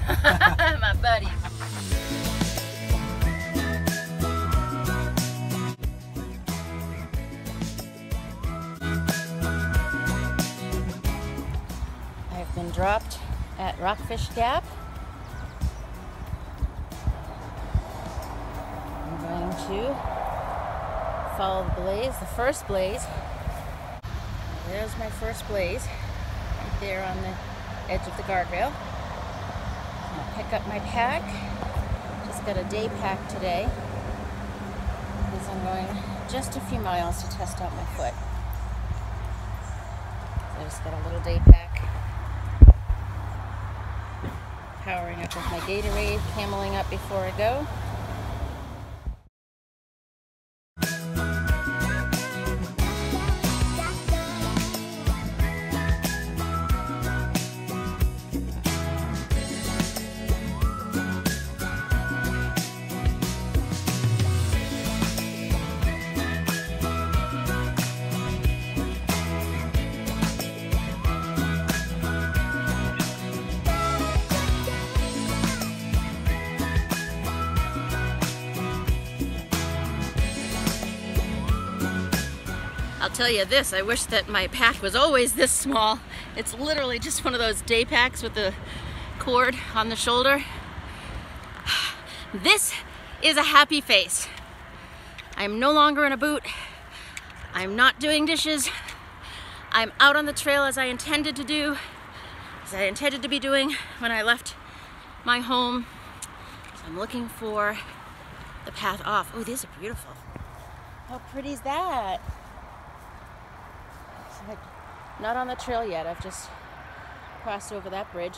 My buddy. I've been dropped at Rockfish Gap. I'm going to follow the blaze, the first blaze. There's my first blaze, right there on the edge of the guardrail. I'll pick up my pack. Just got a day pack today because I'm going just a few miles to test out my foot. So I just got a little day pack. Powering up with my Gatorade, cameling up before I go. I'll tell you this, I wish that my pack was always this small. It's literally just one of those day packs with the cord on the shoulder. This is a happy face. I'm no longer in a boot. I'm not doing dishes. I'm out on the trail as I intended to do, as I intended to be doing when I left my home. So I'm looking for the path off. Oh, these are beautiful. How pretty is that? Not on the trail yet, I've just crossed over that bridge.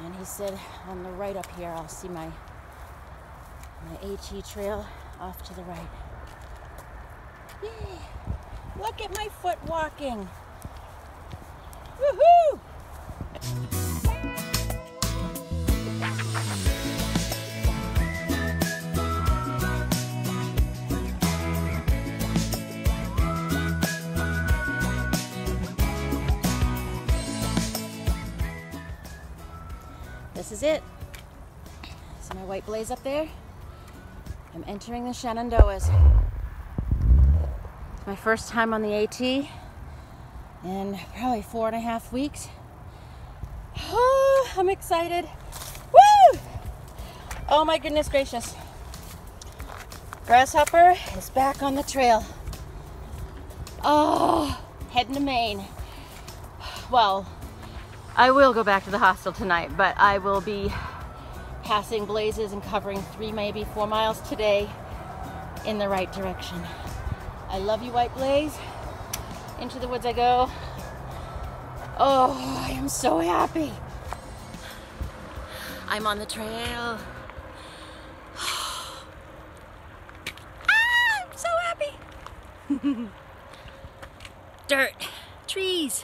And he said on the right up here, I'll see my AT trail off to the right. Yay! Look at my foot walking. Woohoo! This is it. See my white blaze up there? I'm entering the Shenandoahs. It's my first time on the AT in probably 4.5 weeks. Oh, I'm excited. Woo! Oh my goodness gracious. Grasshopper is back on the trail. Oh, heading to Maine. Well, I will go back to the hostel tonight, but I will be passing blazes and covering 3, maybe 4 miles today in the right direction. I love you, white blaze. Into the woods I go. Oh, I am so happy. I'm on the trail. I'm so happy. Dirt, trees,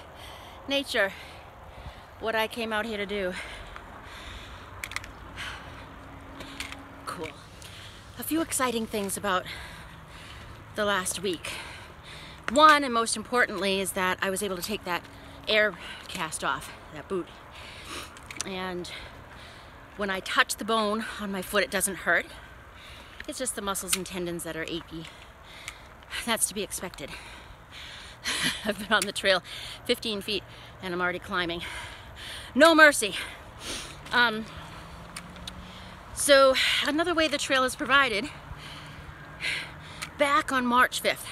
nature. What I came out here to do. Cool. A few exciting things about the last week. One, and most importantly, is that I was able to take that air cast off, that boot. And when I touch the bone on my foot, it doesn't hurt. It's just the muscles and tendons that are achy. That's to be expected. I've been on the trail 15 feet and I'm already climbing. No mercy. So another way the trail is provided, back on March 5th,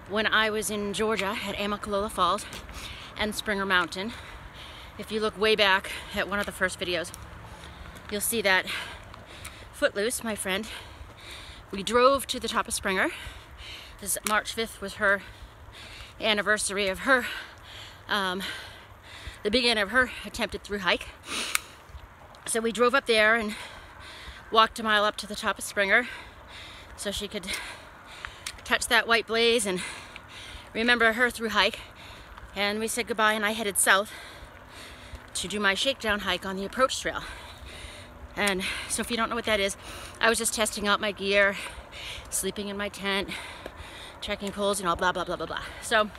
when I was in Georgia at Amicalola Falls and Springer Mountain, if you look way back at one of the first videos, you'll see that Footloose, my friend, we drove to the top of Springer. This March 5th was her anniversary of her the beginning of her attempted through hike. So we drove up there and walked a mile up to the top of Springer so she could touch that white blaze and remember her through hike. And we said goodbye and I headed south to do my shakedown hike on the approach trail. And so if you don't know what that is, I was just testing out my gear, sleeping in my tent, trekking poles, blah, blah, blah, blah, blah. So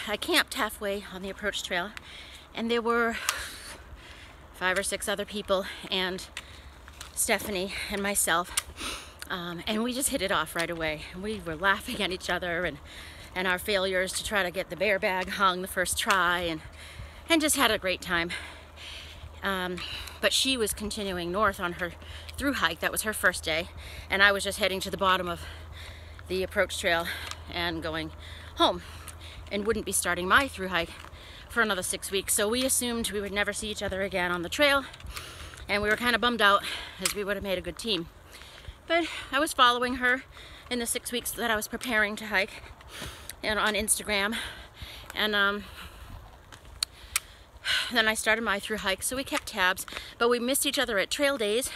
I camped halfway on the approach trail, and there were 5 or 6 other people, and Stephanie and myself, and we just hit it off right away. We were laughing at each other and our failures to try to get the bear bag hung the first try, and just had a great time. But she was continuing north on her through hike. That was her first day, and I was just heading to the bottom of the approach trail and going home, and wouldn't be starting my through hike for another 6 weeks. So we assumed we would never see each other again on the trail, and we were kind of bummed out, as we would have made a good team. But I was following her in the 6 weeks that I was preparing to hike, and on Instagram, and then I started my through hike, so we kept tabs, but we missed each other at trail days.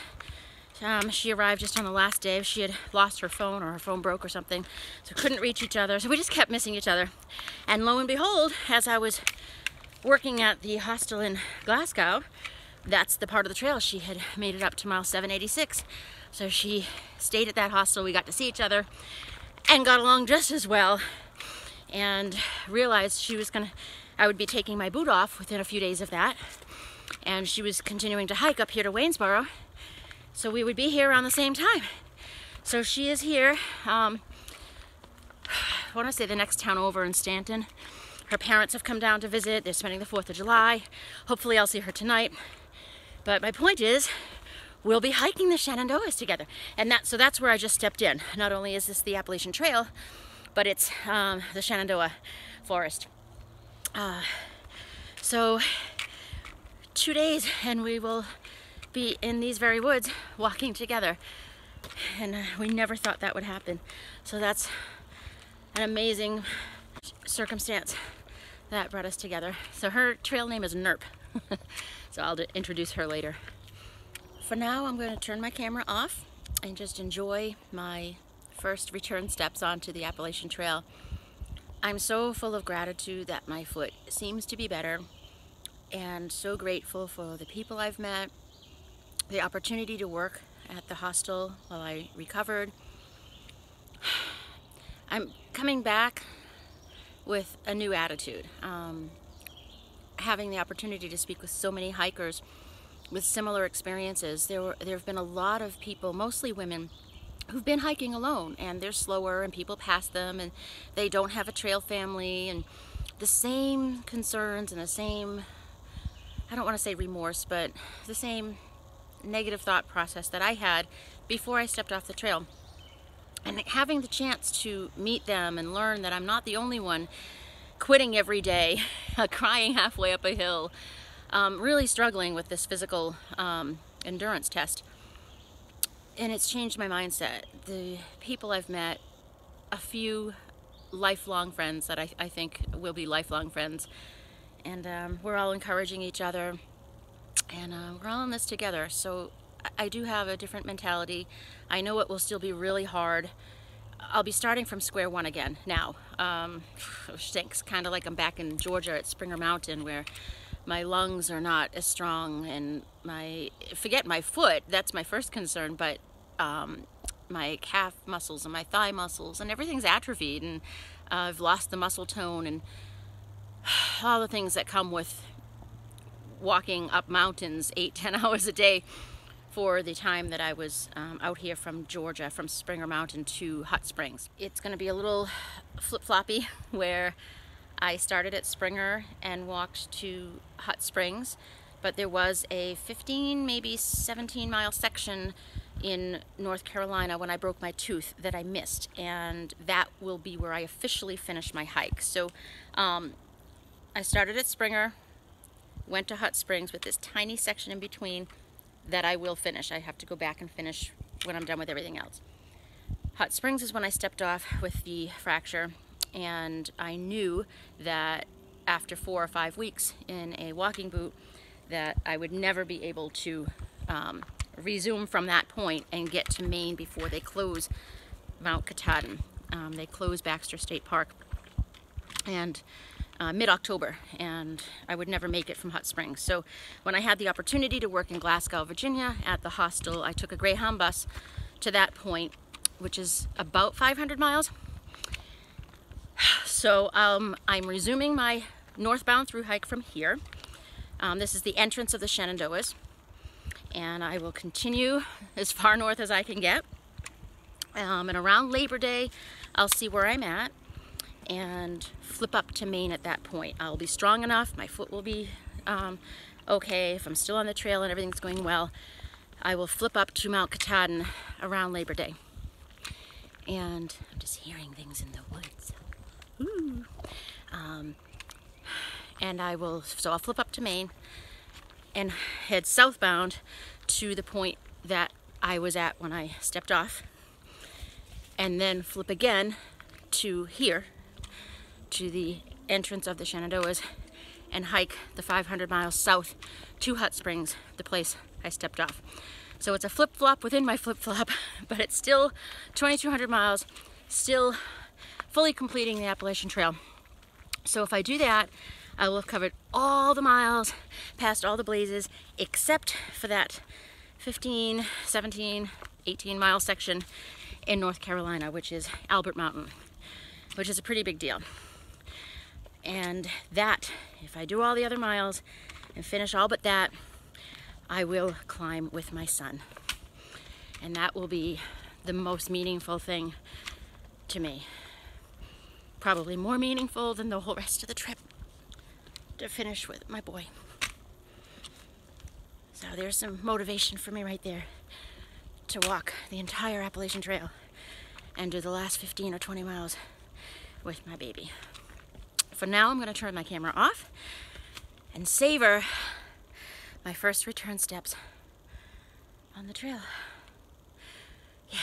She arrived just on the last day. She had lost her phone, or her phone broke or something, so couldn't reach each other, so we just kept missing each other. And lo and behold, as I was working at the hostel in Glasgow, that's the part of the trail she had made it up to mile 786. So she stayed at that hostel. We got to see each other and got along just as well, and realized I would be taking my boot off within a few days of that, and she was continuing to hike up here to Waynesboro, so we would be here around the same time. So she is here, I want to say the next town over in Stanton. Her parents have come down to visit. They're spending the 4th of July. Hopefully I'll see her tonight. But my point is, we'll be hiking the Shenandoahs together. And so that's where I just stepped in. Not only is this the Appalachian Trail, but it's the Shenandoah Forest. So 2 days and we will be in these very woods walking together. And we never thought that would happen. So that's an amazing circumstance that brought us together. So her trail name is Nerp. So I'll introduce her later. For now, I'm going to turn my camera off and just enjoy my first return steps onto the Appalachian Trail. I'm so full of gratitude that my foot seems to be better, and so grateful for the people I've met, the opportunity to work at the hostel while I recovered. I'm coming back with a new attitude. Having the opportunity to speak with so many hikers with similar experiences. There have been a lot of people, mostly women, who've been hiking alone, and they're slower and people pass them and they don't have a trail family, and the same concerns and the same, I don't want to say remorse, but the same negative thought process that I had before I stepped off the trail. And having the chance to meet them and learn that I'm not the only one quitting every day, crying halfway up a hill, really struggling with this physical endurance test. And it's changed my mindset. The people I've met, a few lifelong friends that I think will be lifelong friends, and we're all encouraging each other, and we're all in this together. So I do have a different mentality. I know it will still be really hard. I'll be starting from square one again now. Which stinks, kind of like I'm back in Georgia at Springer Mountain, where my lungs are not as strong, and forget my foot, that's my first concern, but my calf muscles and my thigh muscles and everything's atrophied, and I've lost the muscle tone and all the things that come with walking up mountains 8-10 hours a day for the time that I was out here from Georgia, from Springer Mountain to Hot Springs. It's going to be a little flip-floppy, where I started at Springer and walked to Hot Springs, but there was a 15, maybe 17 mile section in North Carolina when I broke my tooth that I missed, and that will be where I officially finish my hike. So I started at Springer, went to Hot Springs with this tiny section in between that I will finish. I have to go back and finish when I'm done with everything else. Hot Springs is when I stepped off with the fracture, and I knew that after 4 or 5 weeks in a walking boot that I would never be able to resume from that point and get to Maine before they close Mount Katahdin. They close Baxter State Park and mid-October, and I would never make it from Hot Springs. So when I had the opportunity to work in Glasgow, Virginia at the hostel, I took a Greyhound bus to that point, which is about 500 miles. So I'm resuming my northbound through hike from here. This is the entrance of the Shenandoahs, and I will continue as far north as I can get. And around Labor Day, I'll see where I'm at and flip up to Maine at that point. I'll be strong enough, my foot will be okay. If I'm still on the trail and everything's going well, I will flip up to Mount Katahdin around Labor Day. And I'm just hearing things in the woods. Ooh. And so I'll flip up to Maine and head southbound to the point that I was at when I stepped off, and then flip again to here, to the entrance of the Shenandoahs, and hike the 500 miles south to Hot Springs, the place I stepped off. So it's a flip-flop within my flip-flop, but it's still 2,200 miles, still fully completing the Appalachian Trail. So if I do that, I will have covered all the miles, past all the blazes, except for that 15, 17, 18 mile section in North Carolina, which is Albert Mountain, which is a pretty big deal. And that, if I do all the other miles and finish all but that, I will climb with my son. And that will be the most meaningful thing to me. Probably more meaningful than the whole rest of the trip, to finish with my boy. So there's some motivation for me right there to walk the entire Appalachian Trail and do the last 15 or 20 miles with my baby. For now, I'm going to turn my camera off and savor my first return steps on the trail. Yeah.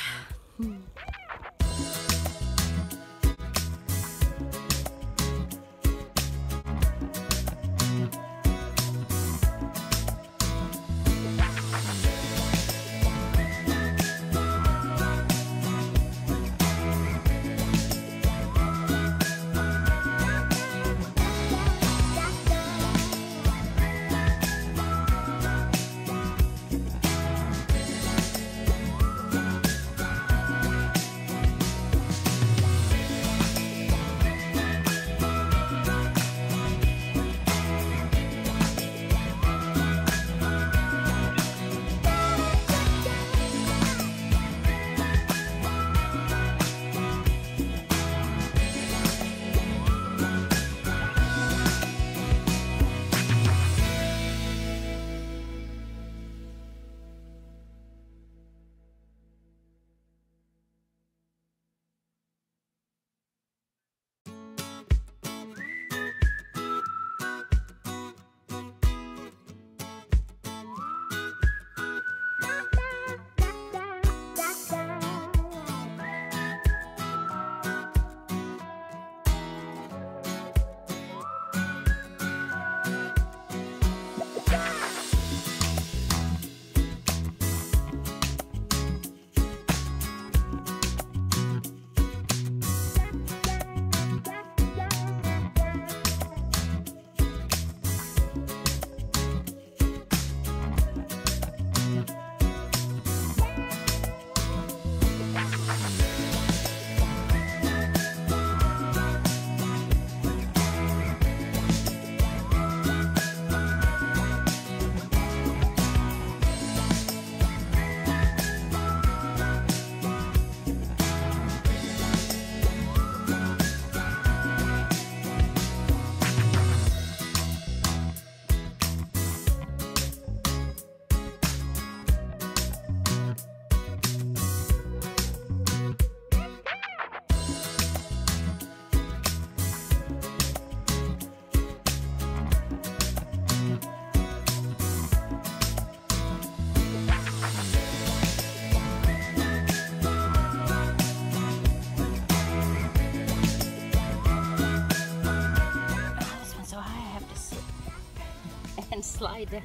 And slide down.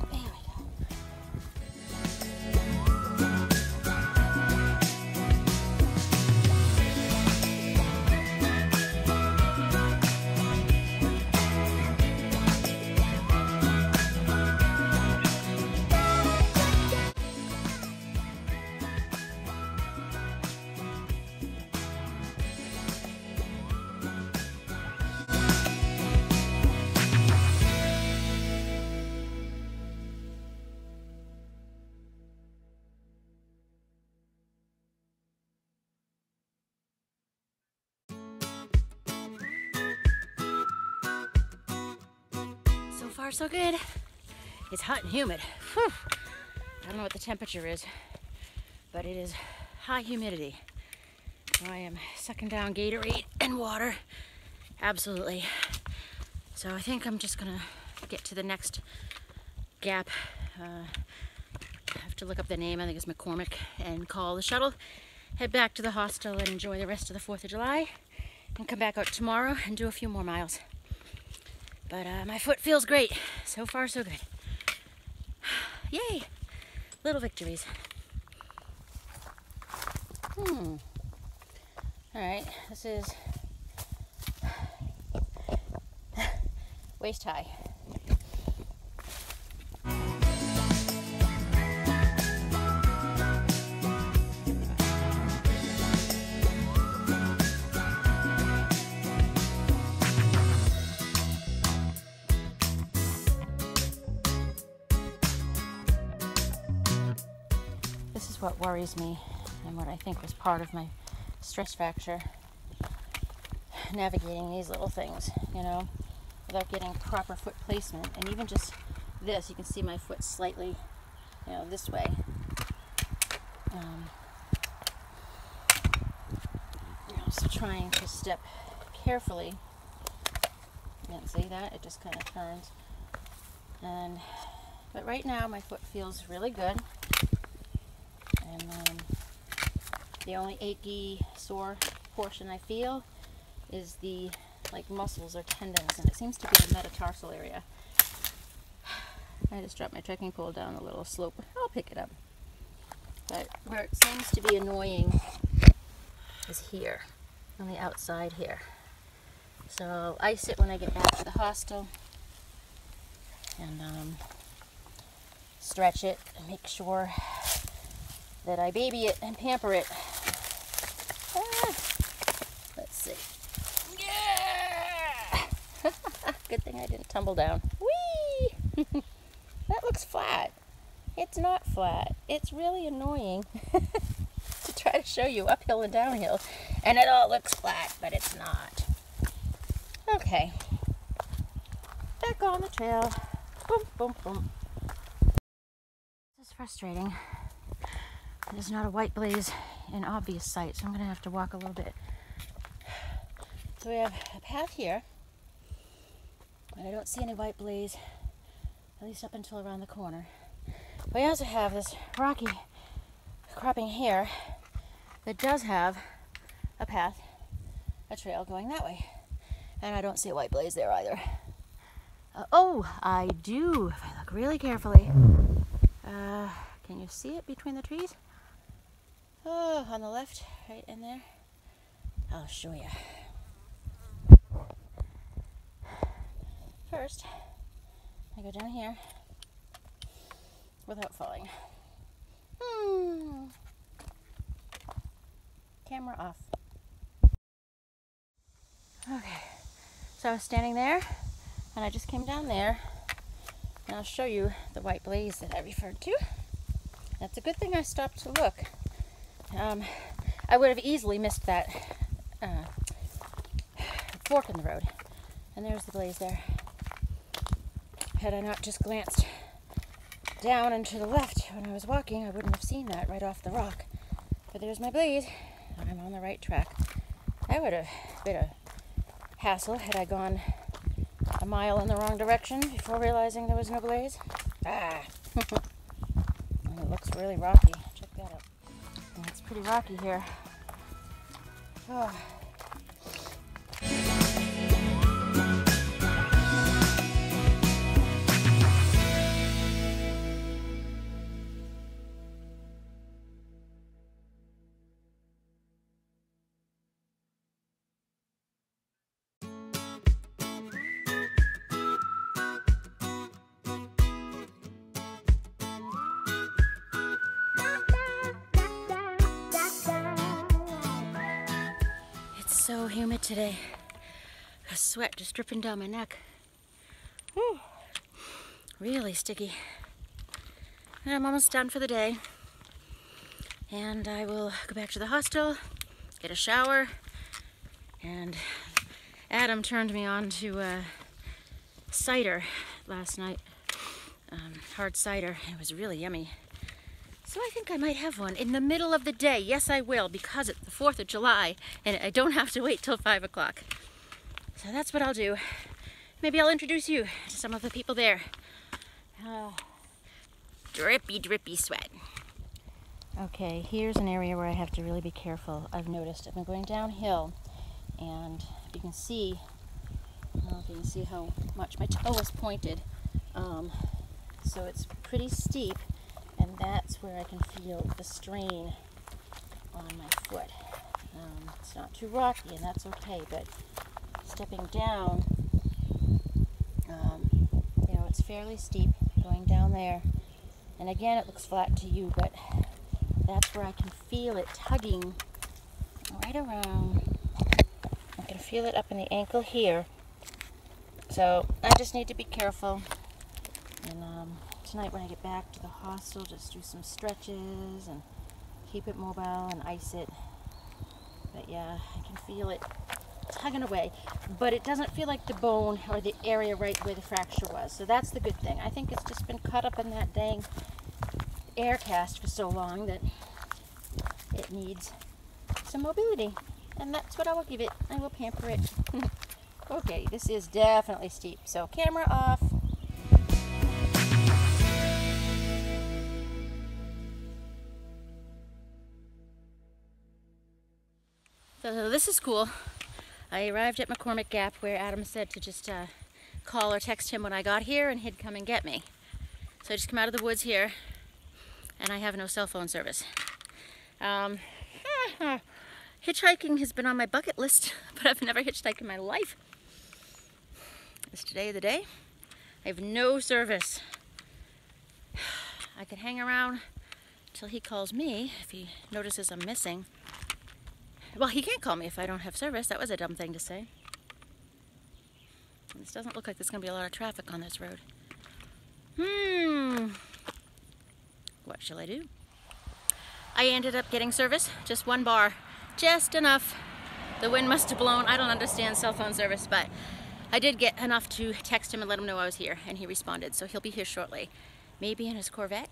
There we go. far so good. It's hot and humid. Whew. I don't know what the temperature is, but it is high humidity. So I am sucking down Gatorade and water. Absolutely. So I think I'm just gonna get to the next gap. I have to look up the name, I think it's McCormick, and call the shuttle. Head back to the hostel and enjoy the rest of the 4th of July. And come back out tomorrow and do a few more miles. But my foot feels great. So far, so good. Yay! Little victories. Alright, this is waist high. This is what worries me and what I think was part of my stress fracture. Navigating these little things, you know, without getting proper foot placement. And even just this, you can see my foot slightly, you know, this way. You know, so trying to step carefully. You can see that? It just kind of turns. But right now my foot feels really good. And the only achy, sore portion I feel is the muscles or tendons, and it seems to be the metatarsal area. I just dropped my trekking pole down a little slope. I'll pick it up. But where it seems to be annoying is here, on the outside here. So I'll ice it when I get back to the hostel, and stretch it and make sure that I baby it and pamper it. Let's see. Yeah! Good thing I didn't tumble down. Whee! That looks flat. It's not flat. It's really annoying to try to show you uphill and downhill, and it all looks flat, but it's not. Okay. Back on the trail. Boom, boom, boom. This is frustrating. There's not a white blaze in obvious sight, so I'm going to have to walk a little bit. So we have a path here, and I don't see any white blaze, at least up until around the corner. We also have this rocky cropping here that does have a path, a trail going that way. And I don't see a white blaze there either. Oh, I do, if I look really carefully. Can you see it between the trees? Oh, on the left, right in there. I'll show you. First, I go down here without falling. Camera off. Okay, so I was standing there, and I just came down there, and I'll show you the white blaze that I referred to. That's a good thing I stopped to look. I would have easily missed that fork in the road. And there's the blaze there. Had I not just glanced down and to the left when I was walking, I wouldn't have seen that right off the rock. But there's my blaze, and I'm on the right track. That would have been a hassle had I gone a mile in the wrong direction before realizing there was no blaze. And it looks really rocky. Check that out. And it's pretty rocky here. Oh. So humid today. A sweat just dripping down my neck. Whew. Really sticky. And I'm almost done for the day. And I will go back to the hostel, get a shower, and Adam turned me on to cider last night. Hard cider. It was really yummy. So I think I might have one in the middle of the day. Yes, I will, because it's the 4th of July and I don't have to wait till 5 o'clock. So that's what I'll do. Maybe I'll introduce you to some of the people there. Oh, drippy, drippy sweat. Okay, here's an area where I have to really be careful. I've noticed I've been going downhill, and you can see, I don't know if you can see how much my toe is pointed. So it's pretty steep, and that's where I can feel the strain on my foot. It's not too rocky, and that's okay, but stepping down, you know, it's fairly steep going down there. And again, it looks flat to you, but that's where I can feel it tugging right around. I can feel it up in the ankle here. So I just need to be careful. And tonight when I get back to the hostel, just do some stretches and keep it mobile and ice it. But yeah, I can feel it tugging away. But it doesn't feel like the bone or the area right where the fracture was. So that's the good thing. I think it's just been caught up in that dang air cast for so long that it needs some mobility. And that's what I will give it. I will pamper it. Okay, this is definitely steep. So camera off. So this is cool. I arrived at McCormick Gap where Adam said to just call or text him when I got here and he'd come and get me. So I just come out of the woods here and I have no cell phone service. Hitchhiking has been on my bucket list, but I've never hitchhiked in my life. It's today the day. I have no service. I could hang around till he calls me if he notices I'm missing. Well, he can't call me if I don't have service. That was a dumb thing to say. This doesn't look like there's going to be a lot of traffic on this road. What shall I do? I ended up getting service, just 1 bar, just enough. The wind must have blown. I don't understand cell phone service, but I did get enough to text him and let him know I was here, and he responded, so he'll be here shortly. Maybe in his Corvette.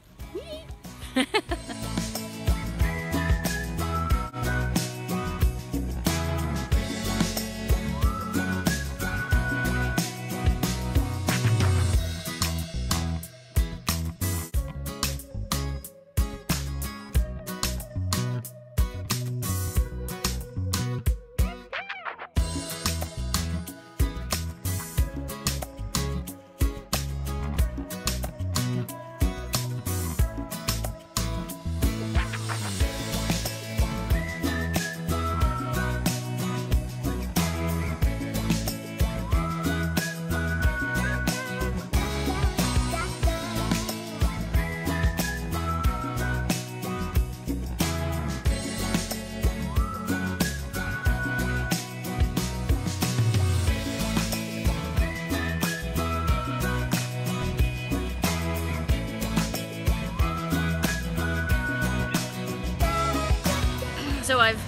So I've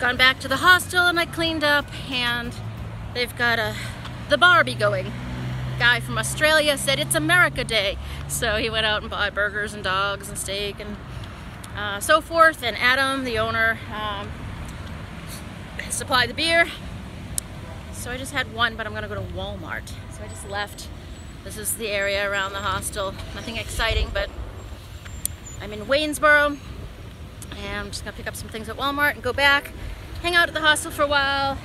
gone back to the hostel and I cleaned up, and they've got the Barbie going. Guy from Australia said it's America Day, so he went out and bought burgers and dogs and steak and so forth. And Adam, the owner, supplied the beer. So I just had one, but I'm gonna go to Walmart. So I just left. This is the area around the hostel. Nothing exciting, but I'm in Waynesboro. And I'm just gonna pick up some things at Walmart and go back, hang out at the hostel for a while,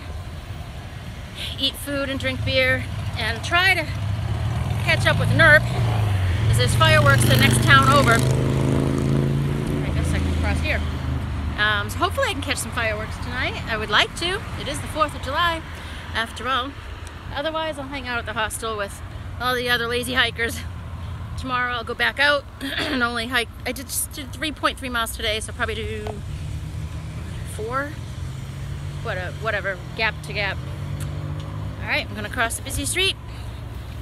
eat food and drink beer, and try to catch up with NERP, because there's fireworks the next town over. I guess I can cross here. So hopefully I can catch some fireworks tonight. I would like to. It is the 4th of July, after all. Otherwise, I'll hang out at the hostel with all the other lazy hikers. Tomorrow I'll go back out and only hike. I just did 3.3 miles today, so probably do 4, whatever, gap to gap. All right, I'm gonna cross the busy street,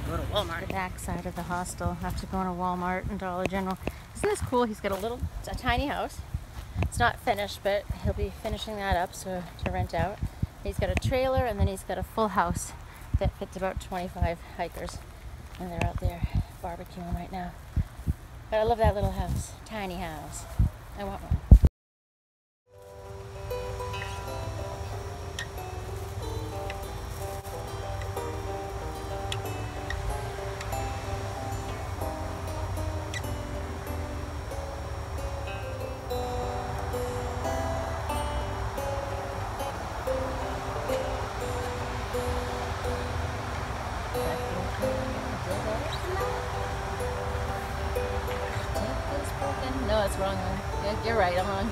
go to Walmart. The back side of the hostel after going to Walmart and Dollar General. Isn't this cool? He's got it's a tiny house. It's not finished, but he'll be finishing that up so to rent out. He's got a trailer, and then he's got a full house that fits about 25 hikers. And they're out there barbecuing right now. But I love that little house. Tiny house. I want one. No, it's wrong one. Yeah, you're right, I'm wrong.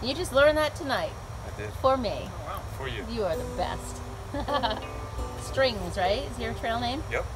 You just learned that tonight. I did. For me. Oh, wow, for you. You are the best. Strings, right? Is your trail name? Yep.